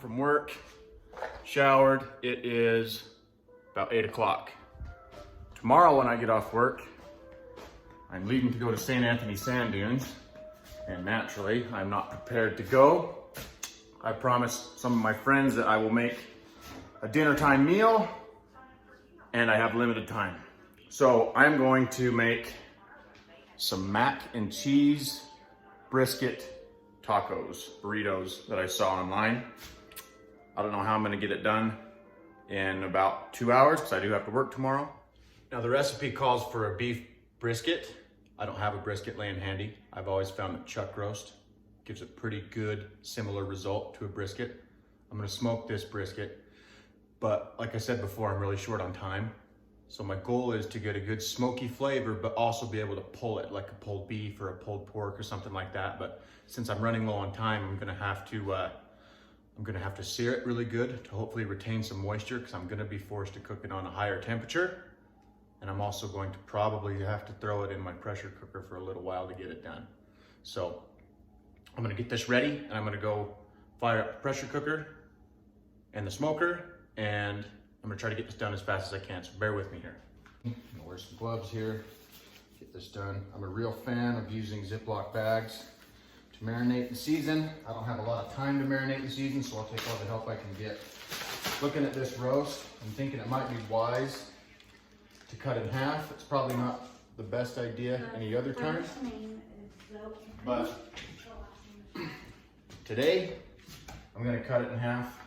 from work, showered. It is about 8 o'clock. Tomorrow when I get off work, I'm leaving to go to St. Anthony Sand Dunes, and naturally, I'm not prepared to go. I promised some of my friends that I will make a dinner time meal, and I have limited time. So I'm going to make some mac and cheese brisket tacos, burritos that I saw online. I don't know how I'm gonna get it done in about 2 hours because I do have to work tomorrow. Now the recipe calls for a beef brisket. I don't have a brisket laying handy. I've always found that chuck roast gives a pretty good, similar result to a brisket. I'm gonna smoke this brisket, but like I said before, I'm really short on time. So my goal is to get a good smoky flavor, but also be able to pull it like a pulled beef or a pulled pork or something like that. But since I'm running low on time, I'm gonna have to sear it really good to hopefully retain some moisture, because I'm gonna be forced to cook it on a higher temperature. And I'm also going to probably have to throw it in my pressure cooker for a little while to get it done. So I'm gonna get this ready, and I'm gonna go fire up the pressure cooker and the smoker, and I'm gonna try to get this done as fast as I can, so bear with me here. I'm gonna wear some gloves here, get this done. I'm a real fan of using Ziploc bags to marinate and season. I don't have a lot of time to marinate and season, so I'll take all the help I can get. Looking at this roast, I'm thinking it might be wise to cut it in half. It's probably not the best idea any other time, but today I'm gonna cut it in half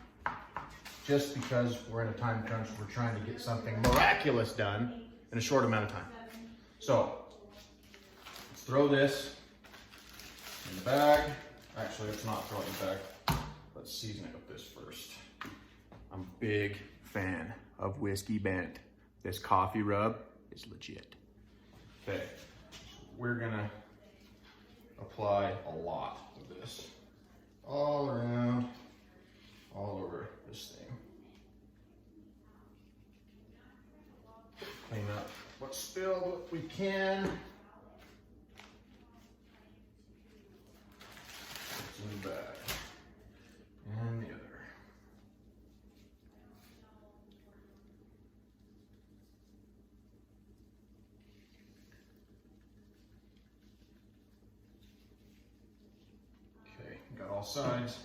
just because we're in a time crunch. We're trying to get something miraculous done in a short amount of time. So let's throw this in the bag. Actually, let's not throw it in the bag. Let's season it with this first. I'm a big fan of Whiskey Bent. This coffee rub is legit. Okay, so we're gonna apply a lot of this all around, all over this thing. Clean up what's spilled, what we can. It's in the bag. And the other. Okay, got all sides.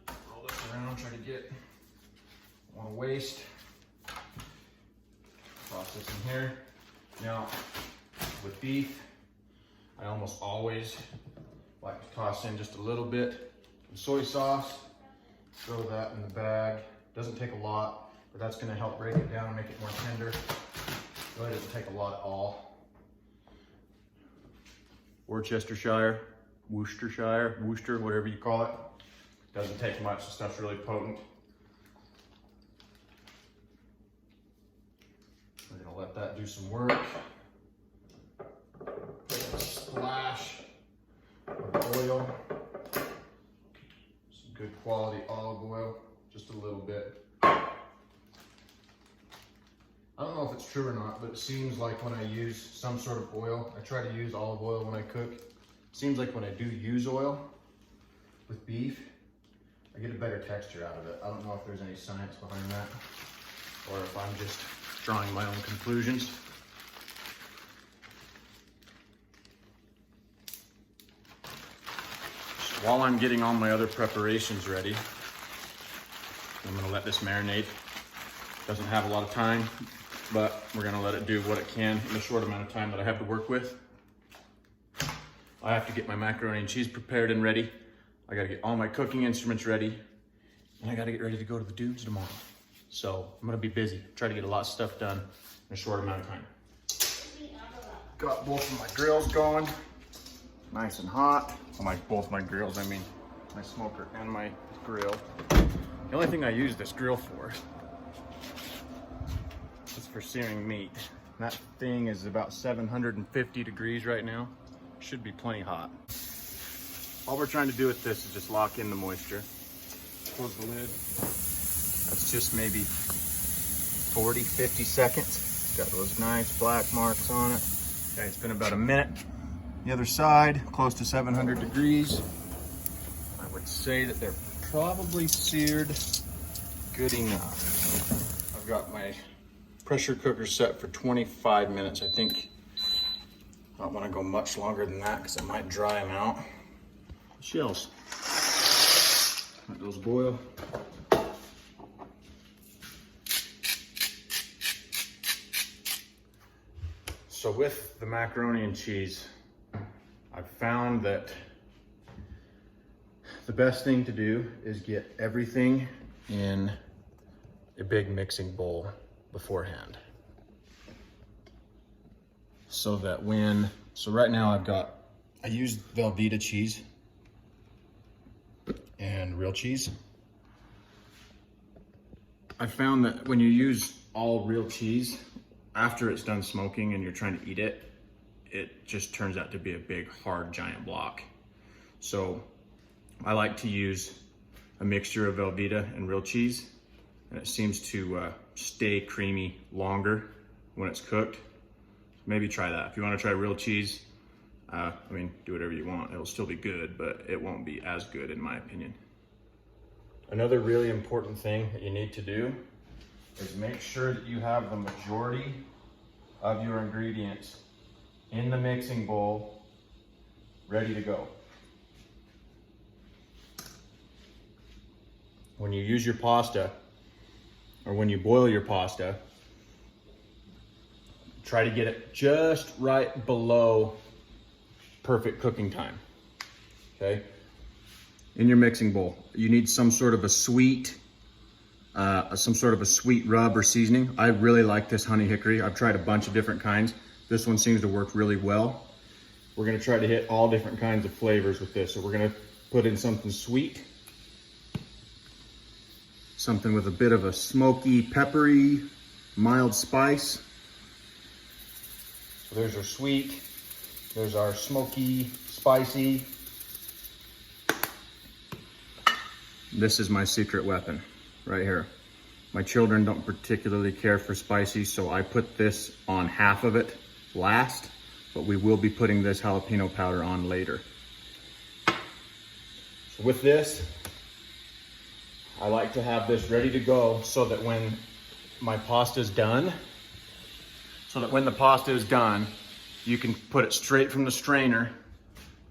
Roll this around, try to get, don't want to waste. Toss this in here. Now, with beef, I almost always like to toss in just a little bit of soy sauce. Throw that in the bag. Doesn't take a lot, but that's going to help break it down and make it more tender. Really doesn't take a lot at all. Worcestershire, Worcester, whatever you call it. Doesn't take much. The stuff's really potent. We're gonna let that do some work. Put a splash of oil. Some good quality olive oil, just a little bit. I don't know if it's true or not, but it seems like when I use some sort of oil, I try to use olive oil when I cook. It seems like when I do use oil with beef, I get a better texture out of it. I don't know if there's any science behind that, or if I'm just drawing my own conclusions. So while I'm getting all my other preparations ready, I'm gonna let this marinate. Doesn't have a lot of time, but we're gonna let it do what it can in the short amount of time that I have to work with. I have to get my macaroni and cheese prepared and ready. I gotta get all my cooking instruments ready, and I gotta get ready to go to the dunes tomorrow. So I'm gonna be busy, try to get a lot of stuff done in a short amount of time. Got both of my grills going, nice and hot. Well, both my grills, I mean my smoker and my grill. The only thing I use this grill for is for searing meat. That thing is about 750 degrees right now. Should be plenty hot. All we're trying to do with this is just lock in the moisture. Close the lid. That's just maybe 40, 50 seconds. Got those nice black marks on it. Okay, it's been about a minute. The other side, close to 700 degrees. I would say that they're probably seared good enough. I've got my pressure cooker set for 25 minutes. I think I don't want to go much longer than that because it might dry them out. Shells. Let those boil. So with the macaroni and cheese, I've found that the best thing to do is get everything in a big mixing bowl beforehand. So that so right now I used Velveeta cheese and real cheese. I found that when you use all real cheese, after it's done smoking and you're trying to eat it, it just turns out to be a big, hard, giant block. So I like to use a mixture of Velveeta and real cheese, and it seems to stay creamy longer when it's cooked. Maybe try that. If you want to try real cheese, I mean, do whatever you want. It'll still be good, but it won't be as good in my opinion. Another really important thing that you need to do is make sure that you have the majority of your ingredients in the mixing bowl ready to go. When you use your pasta, or when you boil your pasta, try to get it just right below perfect cooking time, okay? In your mixing bowl, you need some sort of a sweet rub or seasoning. I really like this honey hickory. I've tried a bunch of different kinds. This one seems to work really well. We're gonna try to hit all different kinds of flavors with this. So we're gonna put in something sweet, something with a bit of a smoky, peppery, mild spice. So there's our sweet, there's our smoky, spicy. This is my secret weapon right here. My children don't particularly care for spicy, so I put this on half of it last, but we will be putting this jalapeno powder on later. So with this, I like to have this ready to go so that when my pasta is done, you can put it straight from the strainer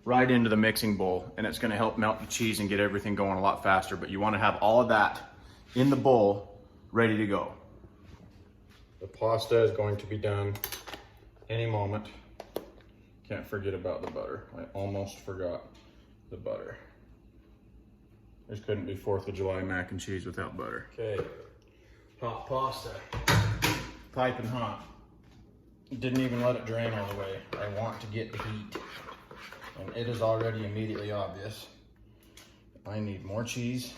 right into the mixing bowl, and it's gonna help melt the cheese and get everything going a lot faster. But you wanna have all of that in the bowl ready to go. The pasta is going to be done any moment. Can't forget about the butter. I almost forgot the butter. This couldn't be 4th of July mac and cheese without butter. Okay, hot pasta, piping hot. Didn't even let it drain all the way. I want to get the heat, and it is already immediately obvious. I need more cheese.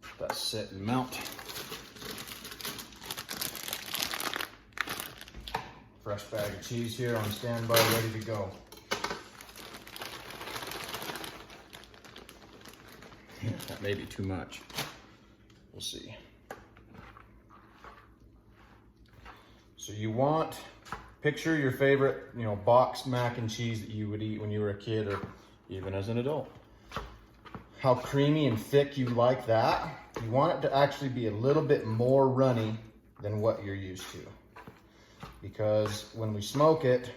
Let that sit and melt. Fresh bag of cheese here on standby, ready to go. That may be too much. We'll see. So you want, picture your favorite, box mac and cheese that you would eat when you were a kid or even as an adult. How creamy and thick you like that. You want it to actually be a little bit more runny than what you're used to. Because when we smoke it,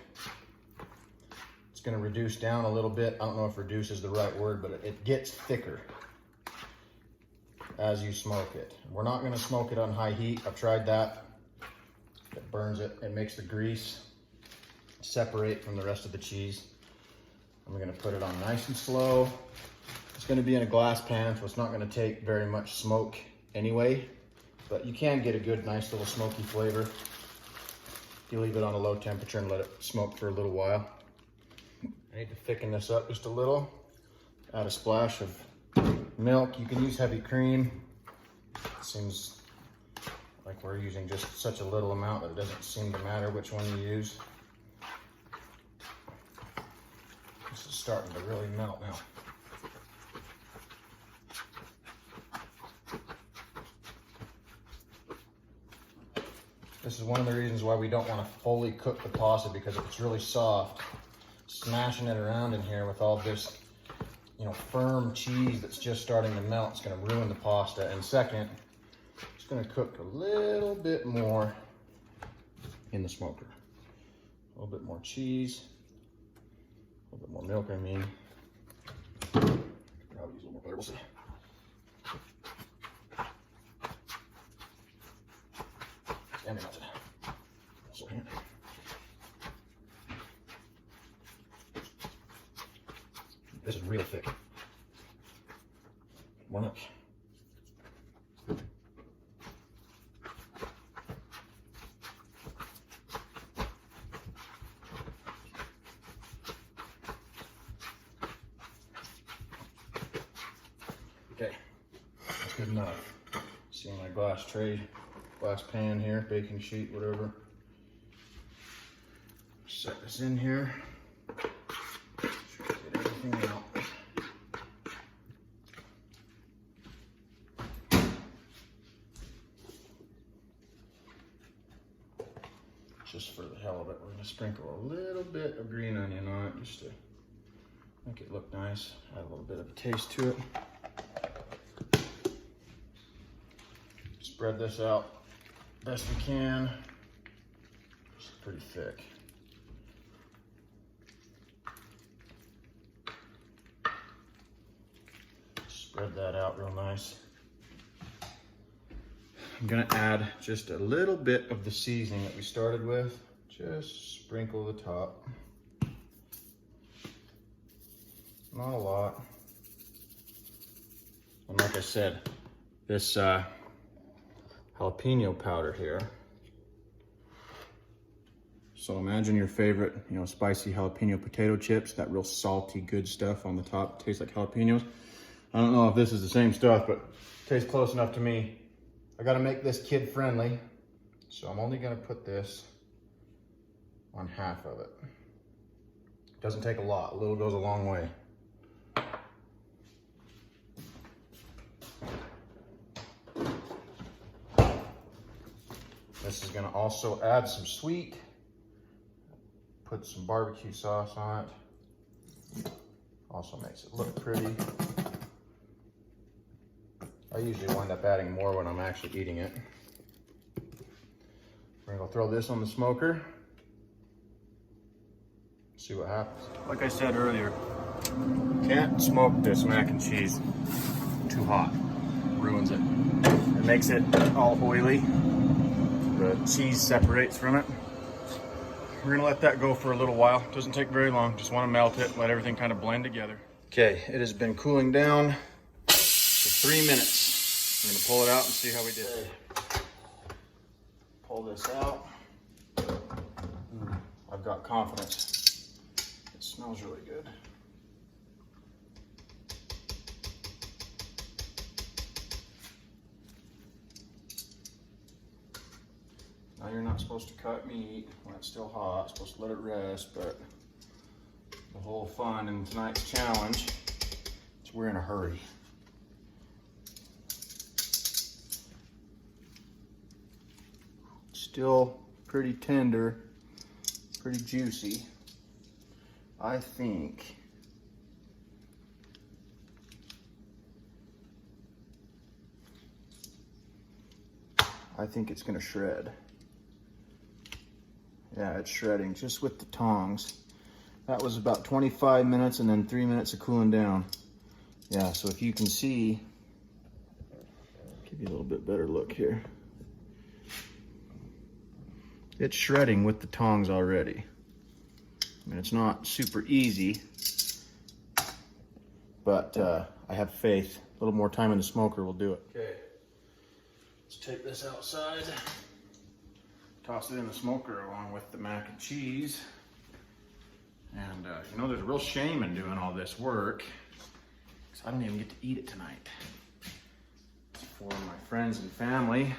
it's gonna reduce down a little bit. I don't know if reduce is the right word, but it gets thicker as you smoke it. We're not gonna smoke it on high heat. I've tried that. It burns it. It makes the grease separate from the rest of the cheese. I'm gonna put it on nice and slow. It's gonna be in a glass pan, so it's not gonna take very much smoke anyway, but you can get a good, nice little smoky flavor. You leave it on a low temperature and let it smoke for a little while. I need to thicken this up just a little. Add a splash of milk. You can use heavy cream. It seems like we're using just such a little amount that it doesn't seem to matter which one you use. This is starting to really melt now. This is one of the reasons why we don't want to fully cook the pasta, because if it's really soft, smashing it around in here with all this, you know, firm cheese that's just starting to melt. It's gonna ruin the pasta. And second, it's gonna cook a little bit more in the smoker. A little bit more cheese, a little bit more milk, I mean. Probably use a little more butter, we'll see. Damn it, melted. So, yeah. This is real thick. One up. Okay, that's good enough. See my glass tray, glass pan here, baking sheet, whatever. Set this in here. Get everything out. Just for the hell of it, we're gonna sprinkle a little bit of green onion on it just to make it look nice. Add a little bit of a taste to it. Spread this out best we can. It's pretty thick. Spread that out real nice. I'm gonna add just a little bit of the seasoning that we started with. Just sprinkle the top. Not a lot. And like I said, this jalapeno powder here. So imagine your favorite, you know, spicy jalapeno potato chips, that real salty, good stuff on the top. Tastes like jalapenos. I don't know if this is the same stuff, but it tastes close enough to me. I gotta make this kid friendly. So I'm only gonna put this on half of it. Doesn't take a lot, a little goes a long way. This is gonna also add some sweet. Put some barbecue sauce on it. Also makes it look pretty. I usually wind up adding more when I'm actually eating it. We're gonna go throw this on the smoker. See what happens. Like I said earlier, can't smoke this mac and cheese too hot. Ruins it. It makes it all oily. The cheese separates from it. We're gonna let that go for a little while. Doesn't take very long. Just wanna melt it, let everything kind of blend together. Okay, it has been cooling down for 3 minutes. I'm gonna pull it out and see how we did. Pull this out. I've got confidence. It smells really good. Now you're not supposed to cut meat when it's still hot. You're supposed to let it rest, but the whole fun in tonight's challenge is we're in a hurry. Still pretty tender, pretty juicy. I think it's gonna shred. Yeah, it's shredding just with the tongs. That was about 25 minutes and then 3 minutes of cooling down. Yeah, so if you can see, give you a little bit better look here. It's shredding with the tongs already. I mean, it's not super easy, but I have faith. A little more time in the smoker will do it. Okay, let's take this outside. Toss it in the smoker along with the mac and cheese. And you know, there's a real shame in doing all this work, because I don't even get to eat it tonight. It's for my friends and family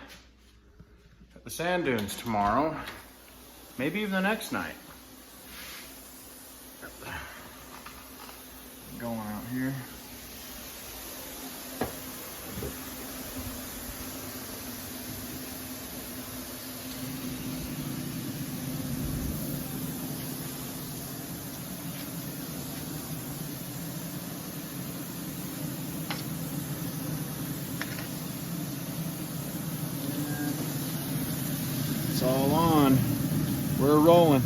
at the sand dunes tomorrow, maybe even the next night. Going out here. We're rolling.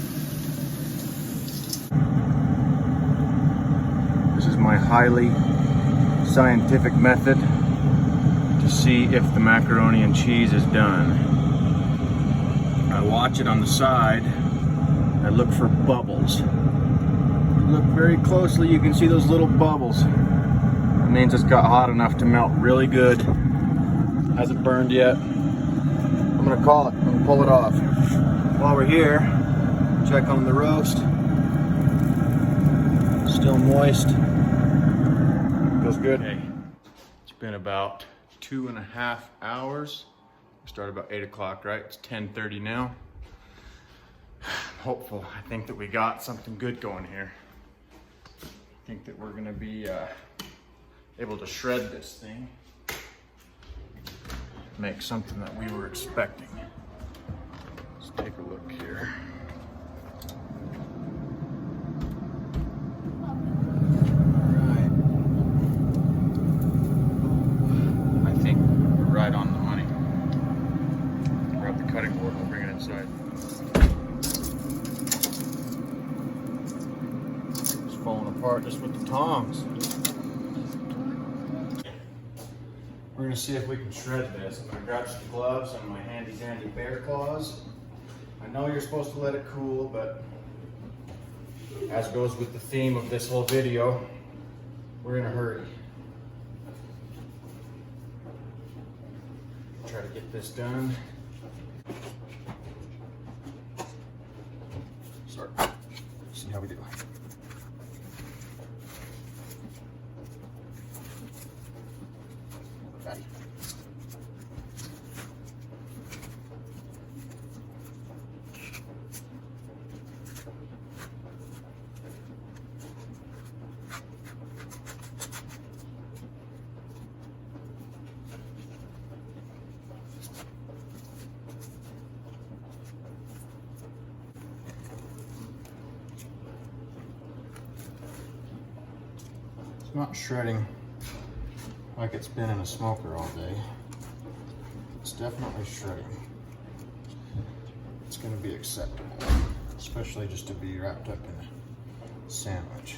This is my highly scientific method to see if the macaroni and cheese is done. I watch it on the side. I look for bubbles. Look very closely, you can see those little bubbles. It means it's got hot enough to melt really good. Hasn't burned yet. I'm gonna call it, I'm gonna pull it off. While we're here, check on the roast. Still moist. Feels good. Okay. It's been about 2.5 hours. We started about 8 o'clock, right? It's 10:30 now. I'm hopeful. I think that we got something good going here. I think that we're gonna be able to shred this thing. Make something that we were expecting. Let's take a look here. Alright. I think we're right on the money. Grab the cutting board, we'll bring it inside. It's falling apart just with the tongs. We're gonna see if we can shred this. I'm gonna grab some gloves and my handy dandy bear claws. I know you're supposed to let it cool, but as goes with the theme of this whole video, we're in a hurry. Try to get this done. Start. See how we do. Ready. It's not shredding like it's been in a smoker all day. It's definitely shredding. It's gonna be acceptable, especially just to be wrapped up in a sandwich.